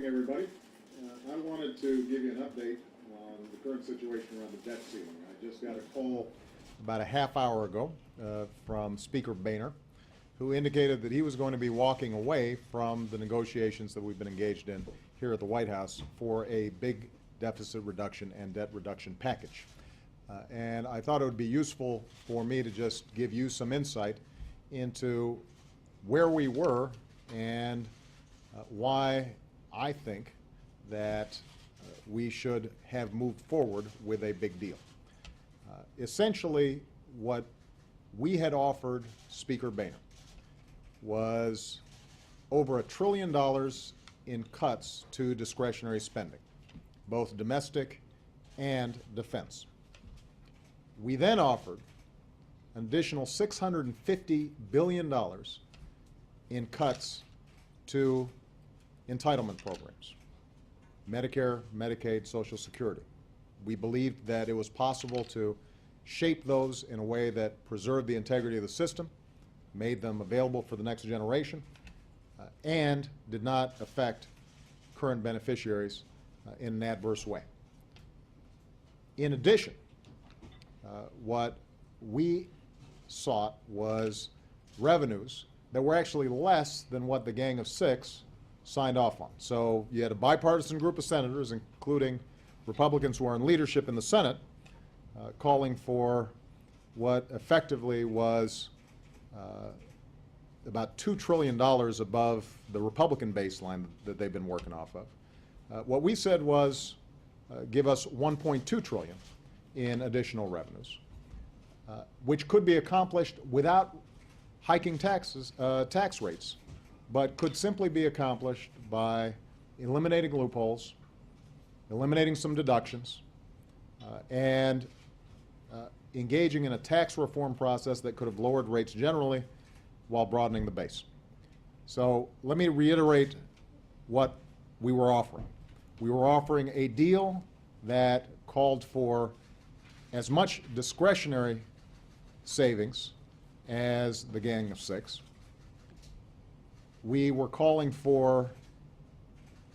morning, everybody. I wanted to give you an update on the current situation around the debt ceiling. I just got a call about a half hour ago from Speaker Boehner, who indicated that he was going to be walking away from the negotiations that we've been engaged in here at the White House for a big deficit reduction and debt reduction package. And I thought it would be useful for me to just give you some insight into where we were and why I think that we should have moved forward with a big deal. Essentially, what we had offered Speaker Boehner was over $1 trillion in cuts to discretionary spending, both domestic and defense. We then offered an additional $650 billion in cuts to entitlement programs, Medicare, Medicaid, Social Security. We believed that it was possible to shape those in a way that preserved the integrity of the system, made them available for the next generation, and did not affect current beneficiaries in an adverse way. In addition, what we sought was revenues that were actually less than what the Gang of Six signed off on. So you had a bipartisan group of senators, including Republicans who are in leadership in the Senate, calling for what effectively was about $2 trillion above the Republican baseline that they've been working off of. What we said was give us $1.2 trillion in additional revenues, which could be accomplished without hiking tax rates, but could simply be accomplished by eliminating loopholes, eliminating some deductions, and engaging in a tax reform process that could have lowered rates generally while broadening the base. So let me reiterate what we were offering. We were offering a deal that called for as much discretionary savings as the Gang of Six. We were calling for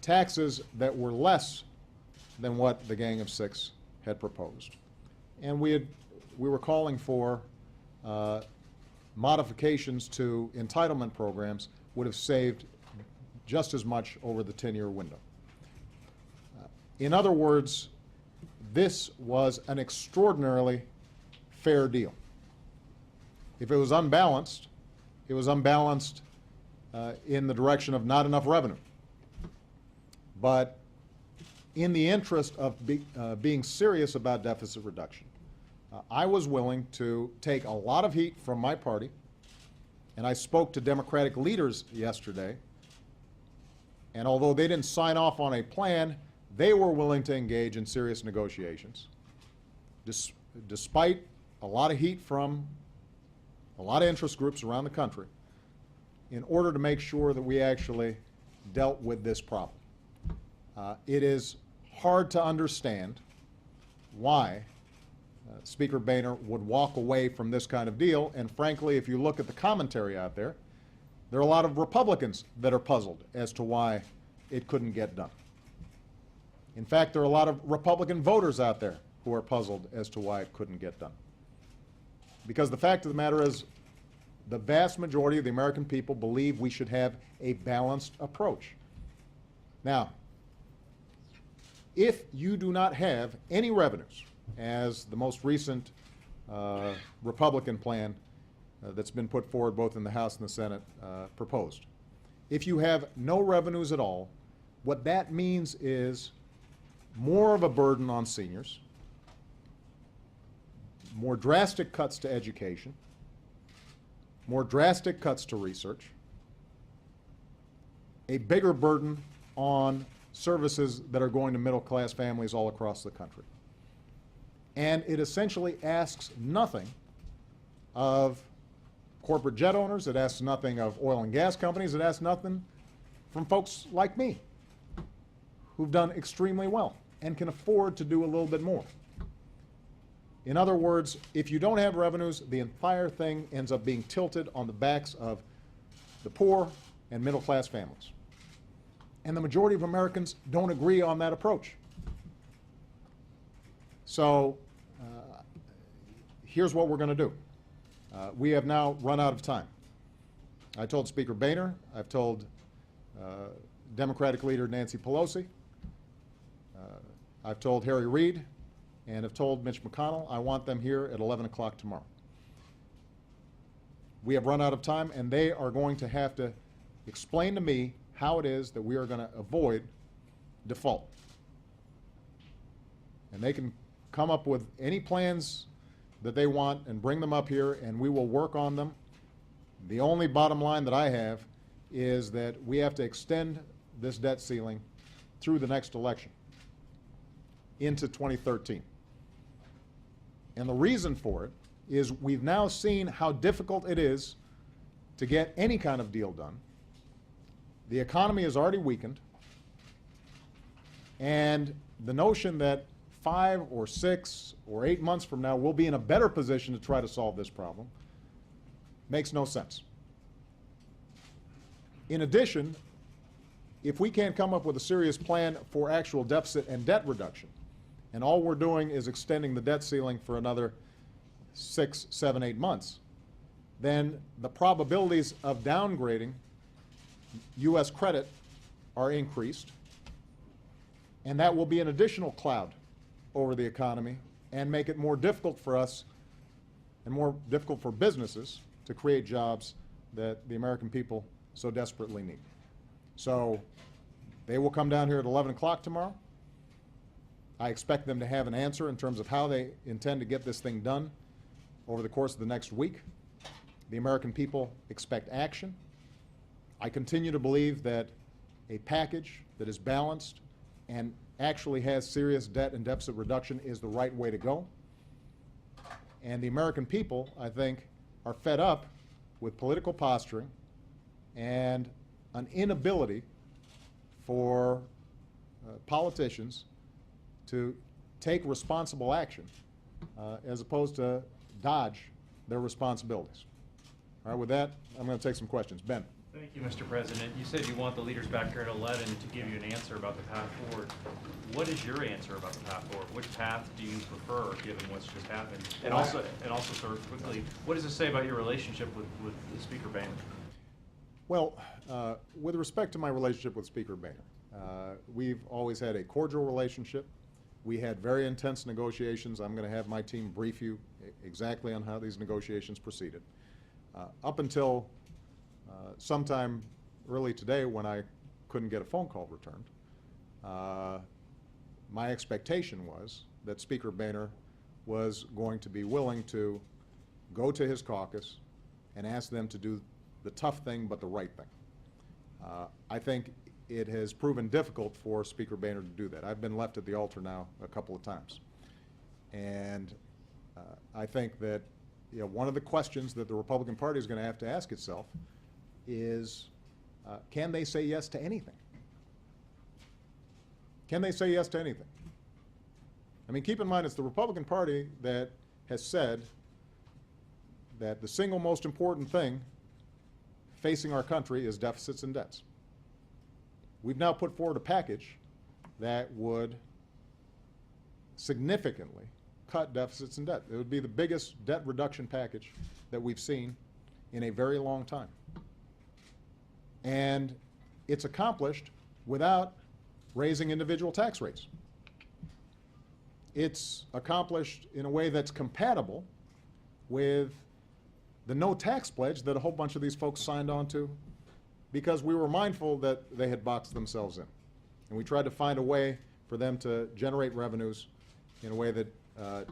taxes that were less than what the Gang of Six had proposed. And we were calling for modifications to entitlement programs would have saved just as much over the 10-year window. In other words, this was an extraordinarily fair deal. If it was unbalanced, it was unbalanced in the direction of not enough revenue. But in the interest of being serious about deficit reduction, I was willing to take a lot of heat from my party, and I spoke to Democratic leaders yesterday, and although they didn't sign off on a plan, they were willing to engage in serious negotiations, despite a lot of heat from a lot of interest groups around the country, in order to make sure that we actually dealt with this problem. It is hard to understand why Speaker Boehner would walk away from this kind of deal, and frankly, if you look at the commentary out there, there are a lot of Republicans that are puzzled as to why it couldn't get done. In fact, there are a lot of Republican voters out there who are puzzled as to why it couldn't get done. Because the fact of the matter is, the vast majority of the American people believe we should have a balanced approach. Now, if you do not have any revenues, as the most recent Republican plan that's been put forward both in the House and the Senate proposed, if you have no revenues at all, what that means is more of a burden on seniors, more drastic cuts to education, more drastic cuts to research, a bigger burden on services that are going to middle-class families all across the country. And it essentially asks nothing of corporate jet owners, it asks nothing of oil and gas companies, it asks nothing from folks like me, who've done extremely well and can afford to do a little bit more. In other words, if you don't have revenues, the entire thing ends up being tilted on the backs of the poor and middle-class families. And the majority of Americans don't agree on that approach. So here's what we're going to do. We have now run out of time. I told Speaker Boehner, I've told Democratic leader Nancy Pelosi, I've told Harry Reid, and have told Mitch McConnell I want them here at 11 o'clock tomorrow. We have run out of time, and they are going to have to explain to me how it is that we are going to avoid default. And they can come up with any plans that they want and bring them up here, and we will work on them. The only bottom line that I have is that we have to extend this debt ceiling through the next election into 2013. And the reason for it is we've now seen how difficult it is to get any kind of deal done. The economy has already weakened, and the notion that 5 or 6 or 8 months from now we'll be in a better position to try to solve this problem makes no sense. In addition, if we can't come up with a serious plan for actual deficit and debt reduction, and all we're doing is extending the debt ceiling for another 6, 7, 8 months, then the probabilities of downgrading U.S. credit are increased, and that will be an additional cloud over the economy and make it more difficult for us and more difficult for businesses to create jobs that the American people so desperately need. So they will come down here at 11 o'clock tomorrow. I expect them to have an answer in terms of how they intend to get this thing done over the course of the next week. The American people expect action. I continue to believe that a package that is balanced and actually has serious debt and deficit reduction is the right way to go. And the American people, I think, are fed up with political posturing and an inability for politicians to take responsible action as opposed to dodge their responsibilities. All right, with that, I'm going to take some questions. Ben. Thank you, Mr. President. You said you want the leaders back here at 11 to give you an answer about the path forward. What is your answer about the path forward? Which path do you prefer, given what's just happened? And also, sort of quickly, what does it say about your relationship with Speaker Boehner? Well, with respect to my relationship with Speaker Boehner, we've always had a cordial relationship. We had very intense negotiations. I'm going to have my team brief you exactly on how these negotiations proceeded. Up until sometime early today, when I couldn't get a phone call returned, my expectation was that Speaker Boehner was going to be willing to go to his caucus and ask them to do the tough thing but the right thing. I think it has proven difficult for Speaker Boehner to do that. I've been left at the altar now a couple of times. And I think that one of the questions that the Republican Party is going to have to ask itself is, can they say yes to anything? Can they say yes to anything? I mean, keep in mind, it's the Republican Party that has said that the single most important thing facing our country is deficits and debts. We've now put forward a package that would significantly cut deficits and debt. It would be the biggest debt reduction package that we've seen in a very long time. And it's accomplished without raising individual tax rates. It's accomplished in a way that's compatible with the no tax pledge that a whole bunch of these folks signed on to because we were mindful that they had boxed themselves in. And we tried to find a way for them to generate revenues in a way that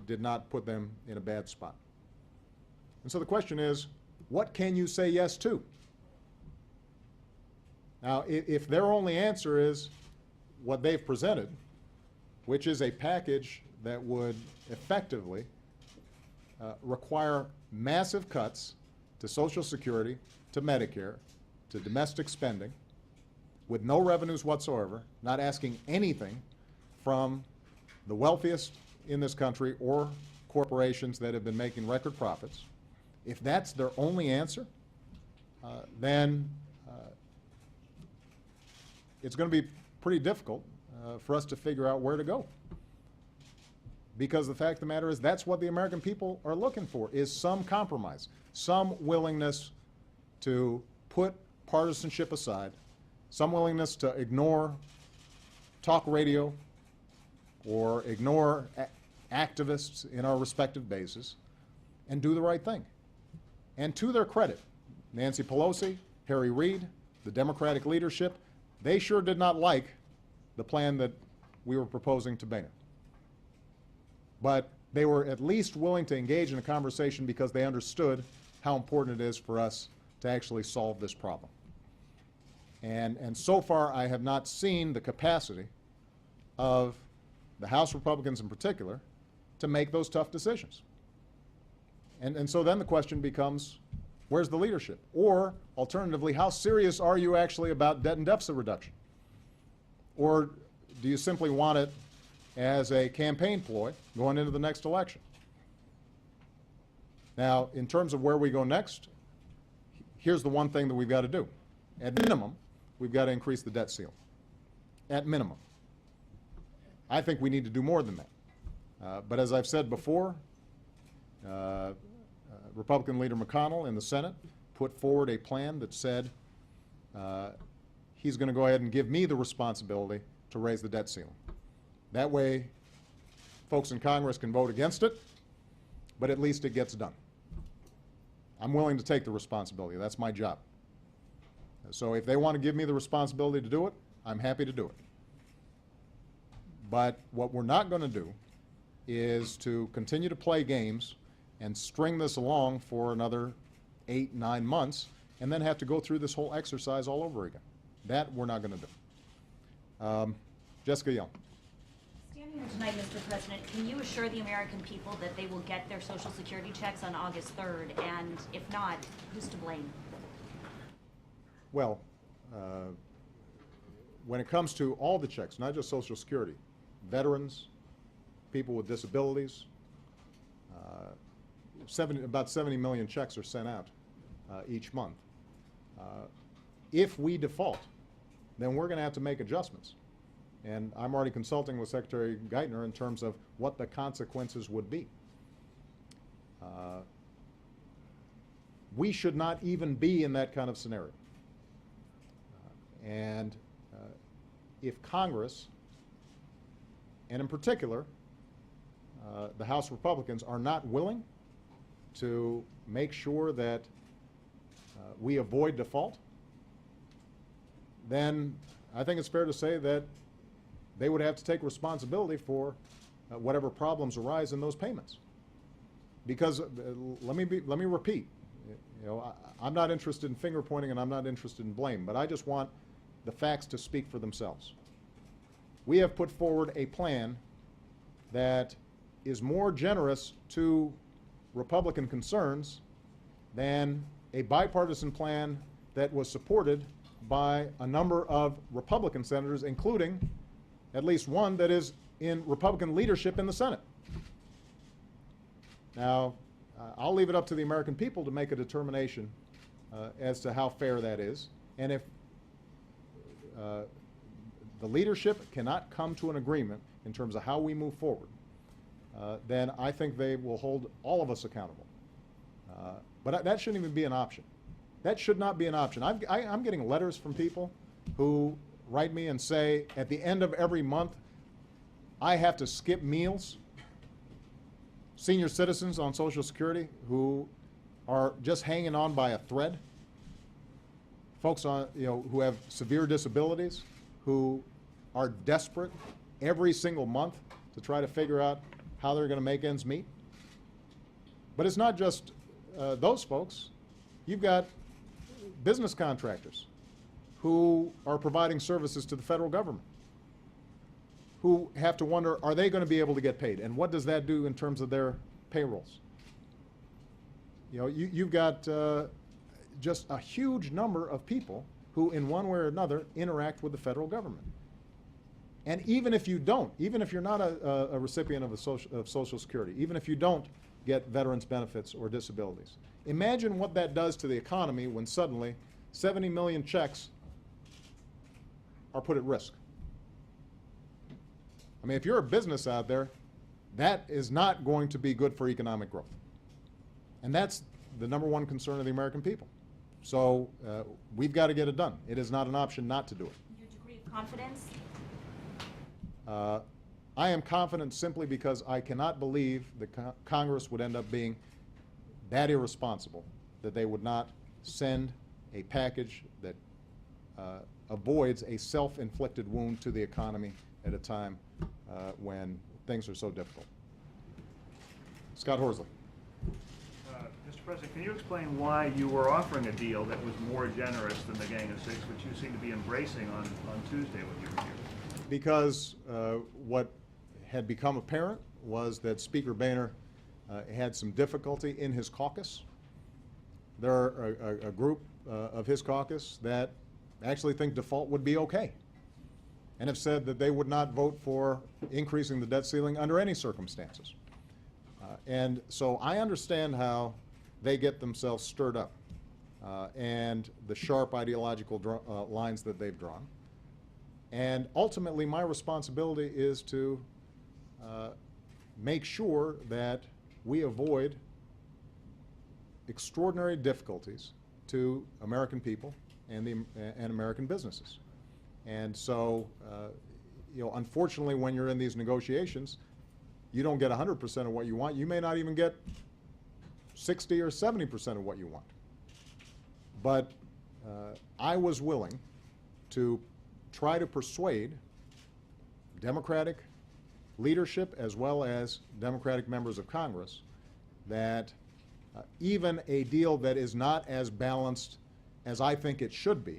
did not put them in a bad spot. And so the question is, what can you say yes to? Now, if their only answer is what they've presented, which is a package that would effectively require massive cuts to Social Security, to Medicare, to domestic spending, with no revenues whatsoever, not asking anything from the wealthiest in this country or corporations that have been making record profits, if that's their only answer, then it's going to be pretty difficult for us to figure out where to go. Because the fact of the matter is, that's what the American people are looking for, is some compromise, some willingness to put partisanship aside, some willingness to ignore talk radio or ignore activists in our respective bases and do the right thing. And to their credit, Nancy Pelosi, Harry Reid, the Democratic leadership, they sure did not like the plan that we were proposing to Boehner. But they were at least willing to engage in a conversation because they understood how important it is for us to actually solve this problem. And so far, I have not seen the capacity of the House Republicans in particular to make those tough decisions. And so then the question becomes, where's the leadership? Or, alternatively, how serious are you actually about debt and deficit reduction? Or do you simply want it as a campaign ploy going into the next election? Now, in terms of where we go next, here's the one thing that we've got to do. At minimum, we've got to increase the debt ceiling. At minimum. I think we need to do more than that. But as I've said before, Republican leader McConnell in the Senate put forward a plan that said he's going to go ahead and give me the responsibility to raise the debt ceiling. That way, folks in Congress can vote against it, but at least it gets done. I'm willing to take the responsibility. That's my job. So if they want to give me the responsibility to do it, I'm happy to do it. But what we're not going to do is to continue to play games and string this along for another 8, 9 months and then have to go through this whole exercise all over again. That we're not going to do. Jessica Young. Standing here tonight, Mr. President, can you assure the American people that they will get their Social Security checks on August 3rd? And if not, who's to blame? Well, when it comes to all the checks, not just Social Security, veterans, people with disabilities, about 70 million checks are sent out each month. If we default, then we're going to have to make adjustments. And I'm already consulting with Secretary Geithner in terms of what the consequences would be. We should not even be in that kind of scenario. And if Congress, and in particular, the House Republicans, are not willing to make sure that we avoid default, then I think it's fair to say that they would have to take responsibility for whatever problems arise in those payments. Because let me repeat, I'm not interested in finger pointing and I'm not interested in blame, but I just want the facts to speak for themselves. We have put forward a plan that is more generous to Republican concerns than a bipartisan plan that was supported by a number of Republican senators, including at least one that is in Republican leadership in the Senate. Now, I'll leave it up to the American people to make a determination as to how fair that is. And if the leadership cannot come to an agreement in terms of how we move forward, then I think they will hold all of us accountable. But that shouldn't even be an option. That should not be an option. I'm getting letters from people who write me and say, at the end of every month, I have to skip meals. Senior citizens on Social Security who are just hanging on by a thread. Folks on, who have severe disabilities, who are desperate every single month to try to figure out how they're going to make ends meet. But it's not just those folks. You've got business contractors who are providing services to the federal government, who have to wonder, are they going to be able to get paid? And what does that do in terms of their payrolls? You've got just a huge number of people who, in one way or another, interact with the federal government. And even if you don't, even if you're not a recipient of Social Security, even if you don't get veterans benefits or disabilities, imagine what that does to the economy when suddenly 70 million checks are put at risk. I mean, if you're a business out there, that is not going to be good for economic growth. And that's the number one concern of the American people. So we've got to get it done. It is not an option not to do it. Your degree of confidence? I am confident simply because I cannot believe that Congress would end up being that irresponsible that they would not send a package that avoids a self-inflicted wound to the economy at a time when things are so difficult. Scott Horsley. Mr. President, can you explain why you were offering a deal that was more generous than the Gang of Six, which you seem to be embracing on Tuesday when you were here? Because what had become apparent was that Speaker Boehner had some difficulty in his caucus. There are a group of his caucus that actually think default would be okay and have said that they would not vote for increasing the debt ceiling under any circumstances. And so I understand how they get themselves stirred up and the sharp ideological lines that they've drawn. And ultimately, my responsibility is to make sure that we avoid extraordinary difficulties to American people and American businesses. And so, you know, unfortunately, when you're in these negotiations, you don't get 100% of what you want. You may not even get 60 or 70% of what you want. But I was willing to try to persuade Democratic leadership as well as Democratic members of Congress that even a deal that is not as balanced as I think it should be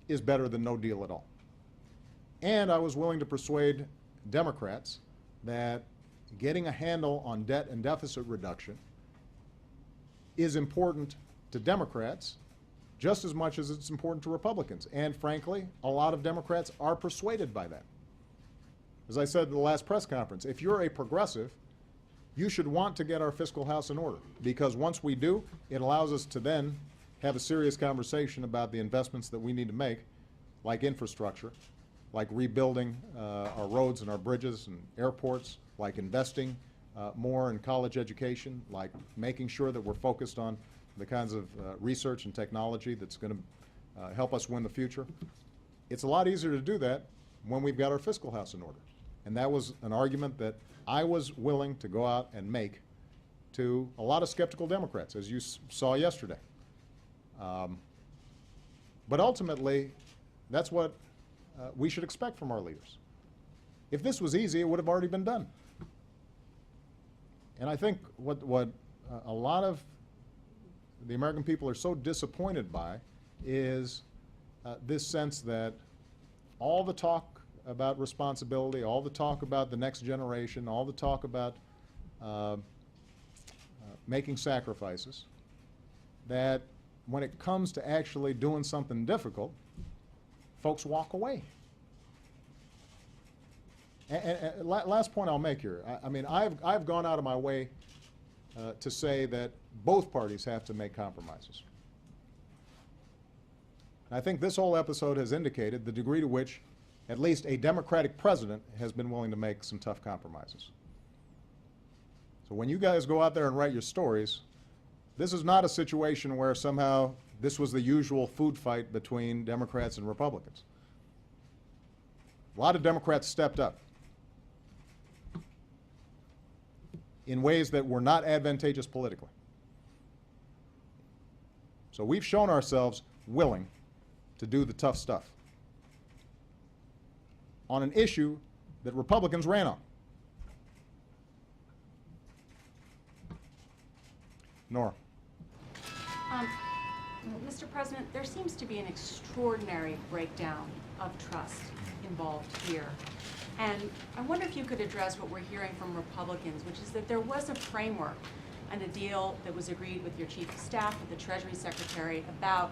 is better than no deal at all. And I was willing to persuade Democrats that getting a handle on debt and deficit reduction is important to Democrats just as much as it's important to Republicans. And frankly, a lot of Democrats are persuaded by that. As I said at the last press conference, if you're a progressive, you should want to get our fiscal house in order, because once we do, it allows us to then have a serious conversation about the investments that we need to make, like infrastructure, like rebuilding our roads and our bridges and airports, like investing more in college education, like making sure that we're focused on the kinds of research and technology that's going to help us win the future. It's a lot easier to do that when we've got our fiscal house in order. And that was an argument that I was willing to go out and make to a lot of skeptical Democrats, as you saw yesterday. But ultimately, that's what we should expect from our leaders. If this was easy, it would have already been done. And I think what a lot of the American people are so disappointed by is this sense that all the talk about responsibility, all the talk about the next generation, all the talk about making sacrifices, that when it comes to actually doing something difficult, folks walk away. And last point I'll make here, I mean, I've gone out of my way to say that both parties have to make compromises. And I think this whole episode has indicated the degree to which at least a Democratic president has been willing to make some tough compromises. So when you guys go out there and write your stories, this is not a situation where somehow this was the usual food fight between Democrats and Republicans. A lot of Democrats stepped up in ways that were not advantageous politically. So we've shown ourselves willing to do the tough stuff on an issue that Republicans ran on. Nora. Mr. President, there seems to be an extraordinary breakdown of trust involved here. And I wonder if you could address what we're hearing from Republicans, which is that there was a framework and a deal that was agreed with your Chief of Staff, with the Treasury Secretary, about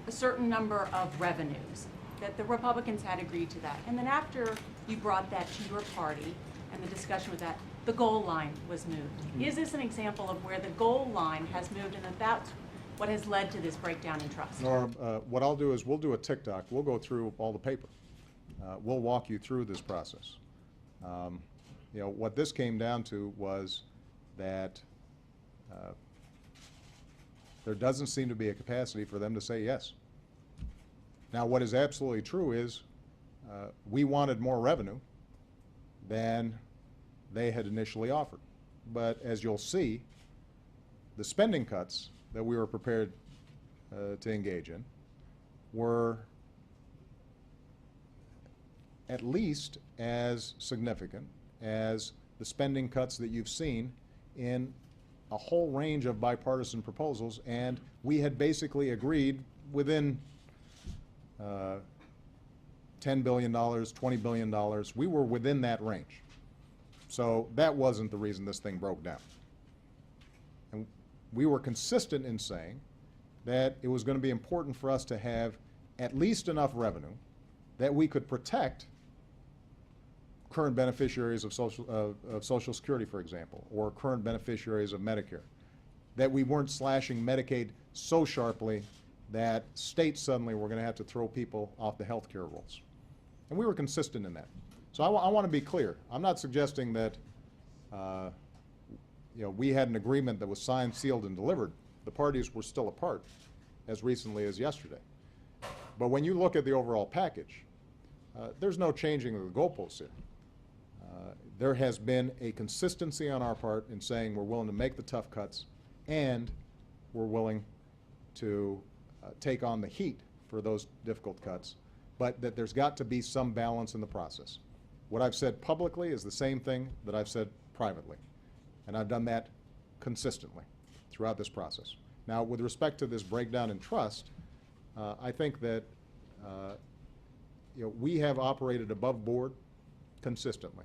a certain number of revenues, that the Republicans had agreed to that. And then after you brought that to your party and the discussion with that, the goal line was moved. Is this an example of where the goal line has moved and that that's what has led to this breakdown in trust? Nora, what I'll do is we'll do a TikTok. We'll go through all the paper. We'll walk you through this process. You know, what this came down to was that there doesn't seem to be a capacity for them to say yes. Now, what is absolutely true is we wanted more revenue than they had initially offered. But as you'll see, the spending cuts that we were prepared to engage in were at least as significant as the spending cuts that you've seen in a whole range of bipartisan proposals, and we had basically agreed within $10 billion, $20 billion. We were within that range. So that wasn't the reason this thing broke down. And we were consistent in saying that it was going to be important for us to have at least enough revenue that we could protect current beneficiaries of Social Security, for example, or current beneficiaries of Medicare, that we weren't slashing Medicaid so sharply that states suddenly were going to have to throw people off the health care rolls. And we were consistent in that. So I want to be clear. I'm not suggesting that you know, we had an agreement that was signed, sealed, and delivered. The parties were still apart as recently as yesterday. But when you look at the overall package, there's no changing of the goalposts here. There has been a consistency on our part in saying we're willing to make the tough cuts and we're willing to take on the heat for those difficult cuts, but that there's got to be some balance in the process. What I've said publicly is the same thing that I've said privately, and I've done that consistently throughout this process. Now, with respect to this breakdown in trust, I think that you know, we have operated above board consistently.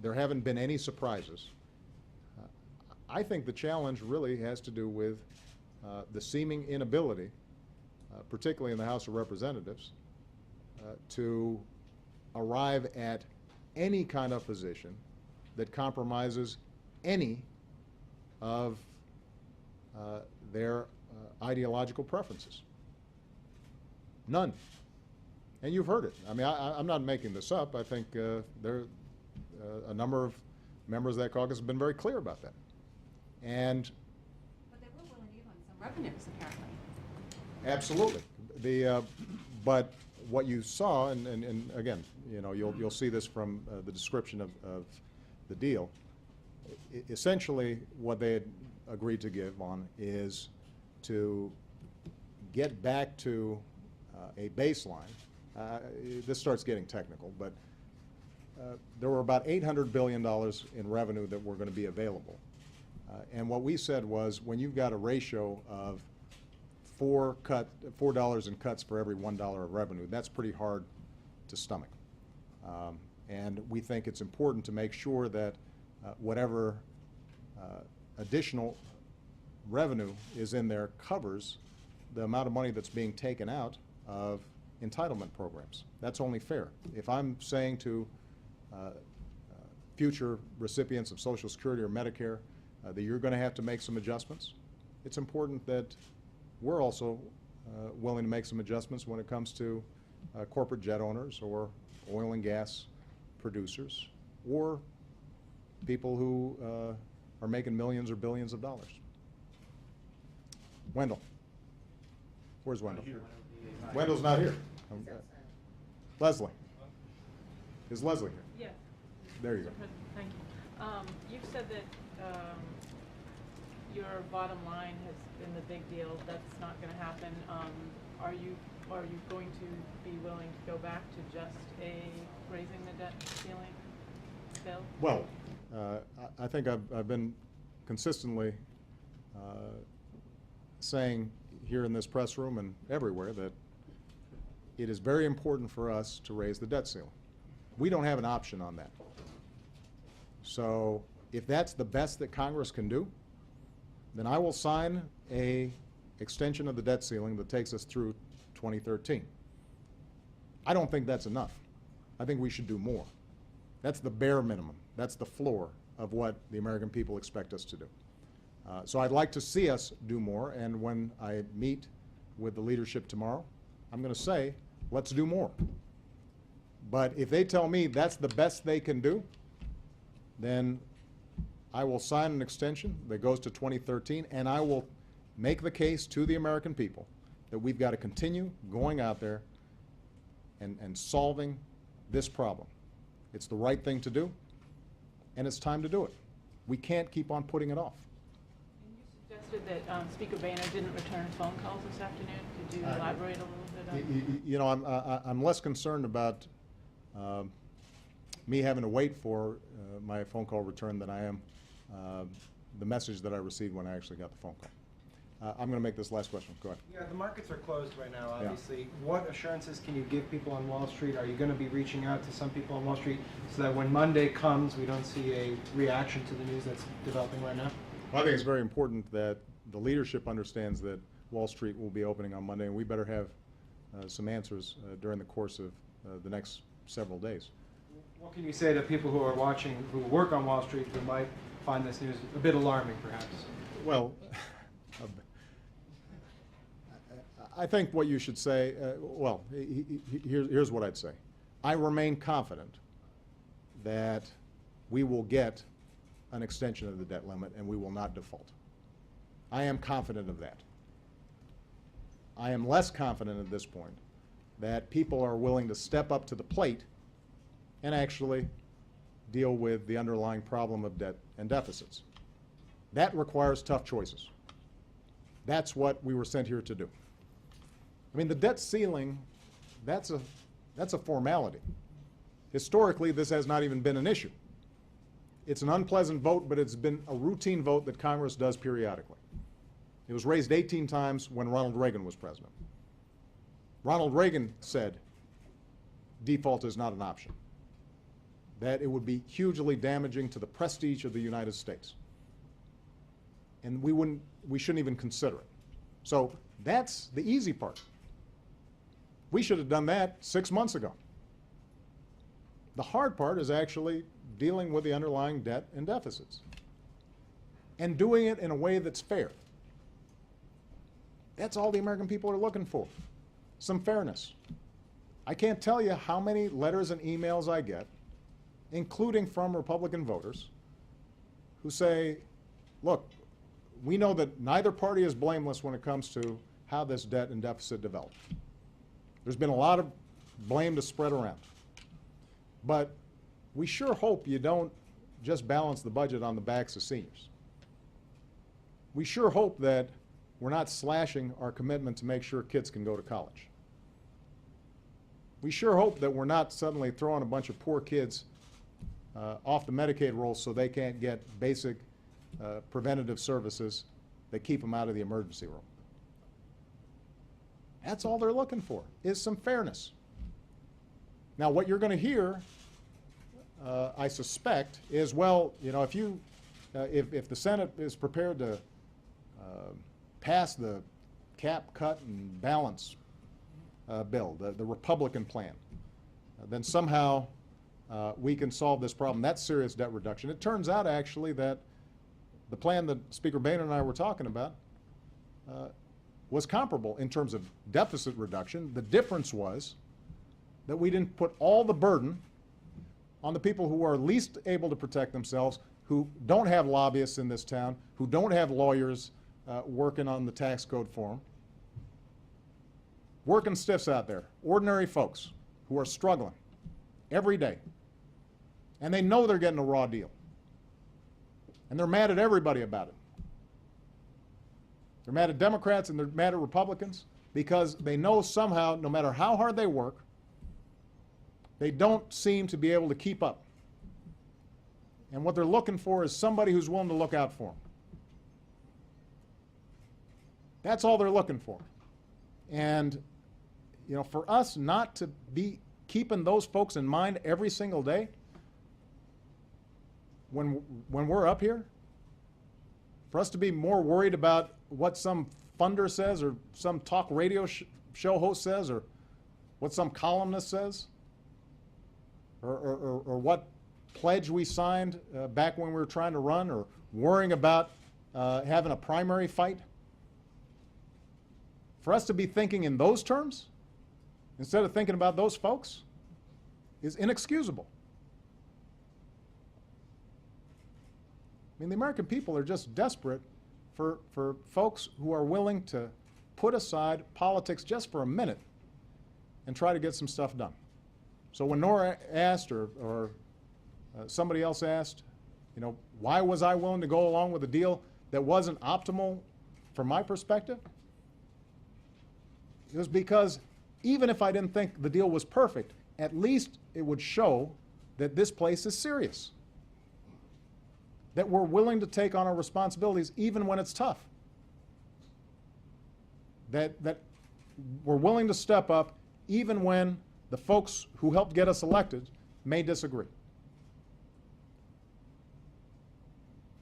There haven't been any surprises. I think the challenge really has to do with the seeming inability, particularly in the House of Representatives, to arrive at any kind of position that compromises any of their ideological preferences. None. And you've heard it. I mean, I'm not making this up. I think a number of members of that caucus have been very clear about that. And But they were willing to give on some revenues, apparently. absolutely. But what you saw, and again, you know, you'll see this from the description of the deal. Essentially, what they had agreed to give on is to get back to a baseline. This starts getting technical, but there were about $800 billion in revenue that were going to be available. And what we said was, when you've got a ratio of $4 in cuts for every $1 of revenue, that's pretty hard to stomach. And we think it's important to make sure that whatever additional revenue is in there covers the amount of money that's being taken out of entitlement programs. That's only fair. If I'm saying to future recipients of Social Security or Medicare that you're going to have to make some adjustments, it's important that we're also willing to make some adjustments when it comes to corporate jet owners or oil and gas producers or people who are making millions or billions of dollars. Wendell. Where's Wendell? Wendell's not here. Leslie. Is Leslie here? Yes. There you go. Mr. President, thank you. You've said that your bottom line has been the big deal. That's not going to happen. Are you going to be willing to go back to just raising the debt ceiling bill? Well, I think I've been consistently saying here in this press room and everywhere that it is very important for us to raise the debt ceiling. We don't have an option on that. So if that's the best that Congress can do, then I will sign a extension of the debt ceiling that takes us through 2013. I don't think that's enough. I think we should do more. That's the bare minimum. That's the floor of what the American people expect us to do. So I'd like to see us do more, and when I meet with the leadership tomorrow, I'm going to say, let's do more. But if they tell me that's the best they can do, then I will sign an extension that goes to 2013, and I will make the case to the American people that we've got to continue going out there and solving this problem. It's the right thing to do, and it's time to do it. We can't keep on putting it off. And you suggested that Speaker Boehner didn't return phone calls this afternoon. Could you elaborate a little bit on that? You know, I'm less concerned about me having to wait for my phone call return than I am the message that I received when I actually got the phone call. I'm going to make this last question. Go ahead. Yeah, the markets are closed right now, Yeah. obviously. What assurances can you give people on Wall Street? Are you going to be reaching out to some people on Wall Street so that when Monday comes, we don't see a reaction to the news that's developing right now? Well, I think it's very important that the leadership understands that Wall Street will be opening on Monday, and we better have some answers during the course of the next several days. What can you say to people who are watching, who work on Wall Street, who might find this news a bit alarming, perhaps? Well, I think what you should say, here's what I'd say. I remain confident that we will get an extension of the debt limit and we will not default. I am confident of that. I am less confident at this point that people are willing to step up to the plate and actually deal with the underlying problem of debt and deficits. That requires tough choices. That's what we were sent here to do. I mean, the debt ceiling, that's a formality. Historically, this has not even been an issue. It's an unpleasant vote, but it's been a routine vote that Congress does periodically. It was raised 18 times when Ronald Reagan was president. Ronald Reagan said default is not an option, that it would be hugely damaging to the prestige of the United States. And we shouldn't even consider it. So that's the easy part. We should have done that 6 months ago. The hard part is actually dealing with the underlying debt and deficits and doing it in a way that's fair. That's all the American people are looking for, some fairness. I can't tell you how many letters and emails I get, including from Republican voters, who say, look, we know that neither party is blameless when it comes to how this debt and deficit developed. There's been a lot of blame to spread around. But we sure hope you don't just balance the budget on the backs of seniors. We sure hope that we're not slashing our commitment to make sure kids can go to college. We sure hope that we're not suddenly throwing a bunch of poor kids off the Medicaid rolls so they can't get basic preventative services that keep them out of the emergency room. That's all they're looking for, is some fairness. Now, what you're going to hear, I suspect, is, well, you know, if the Senate is prepared to pass the cap, cut, and balance bill, the Republican plan, then somehow we can solve this problem. That's serious debt reduction. It turns out, actually, that the plan that Speaker Boehner and I were talking about was comparable in terms of deficit reduction. The difference was that we didn't put all the burden on the people who are least able to protect themselves, who don't have lobbyists in this town, who don't have lawyers working on the tax code for them. Working stiffs out there, ordinary folks who are struggling every day. And they know they're getting a raw deal. And they're mad at everybody about it. They're mad at Democrats and they're mad at Republicans because they know somehow, no matter how hard they work, they don't seem to be able to keep up. And what they're looking for is somebody who's willing to look out for them. That's all they're looking for. And, you know, for us not to be keeping those folks in mind every single day when we're up here, for us to be more worried about what some funder says or some talk radio show host says or what some columnist says or what pledge we signed back when we were trying to run, or worrying about having a primary fight, for us to be thinking in those terms, instead of thinking about those folks, is inexcusable. I mean, the American people are just desperate for folks who are willing to put aside politics just for a minute and try to get some stuff done. So when Nora asked, or somebody else asked, you know, why was I willing to go along with a deal that wasn't optimal from my perspective? It was because even if I didn't think the deal was perfect, at least it would show that this place is serious, that we're willing to take on our responsibilities even when it's tough, that we're willing to step up even when the folks who helped get us elected may disagree.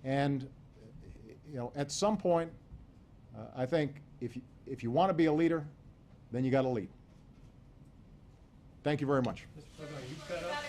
And you know, at some point, I think if you want to be a leader, then you got to lead. Thank you very much. Mr. President, are you fed up?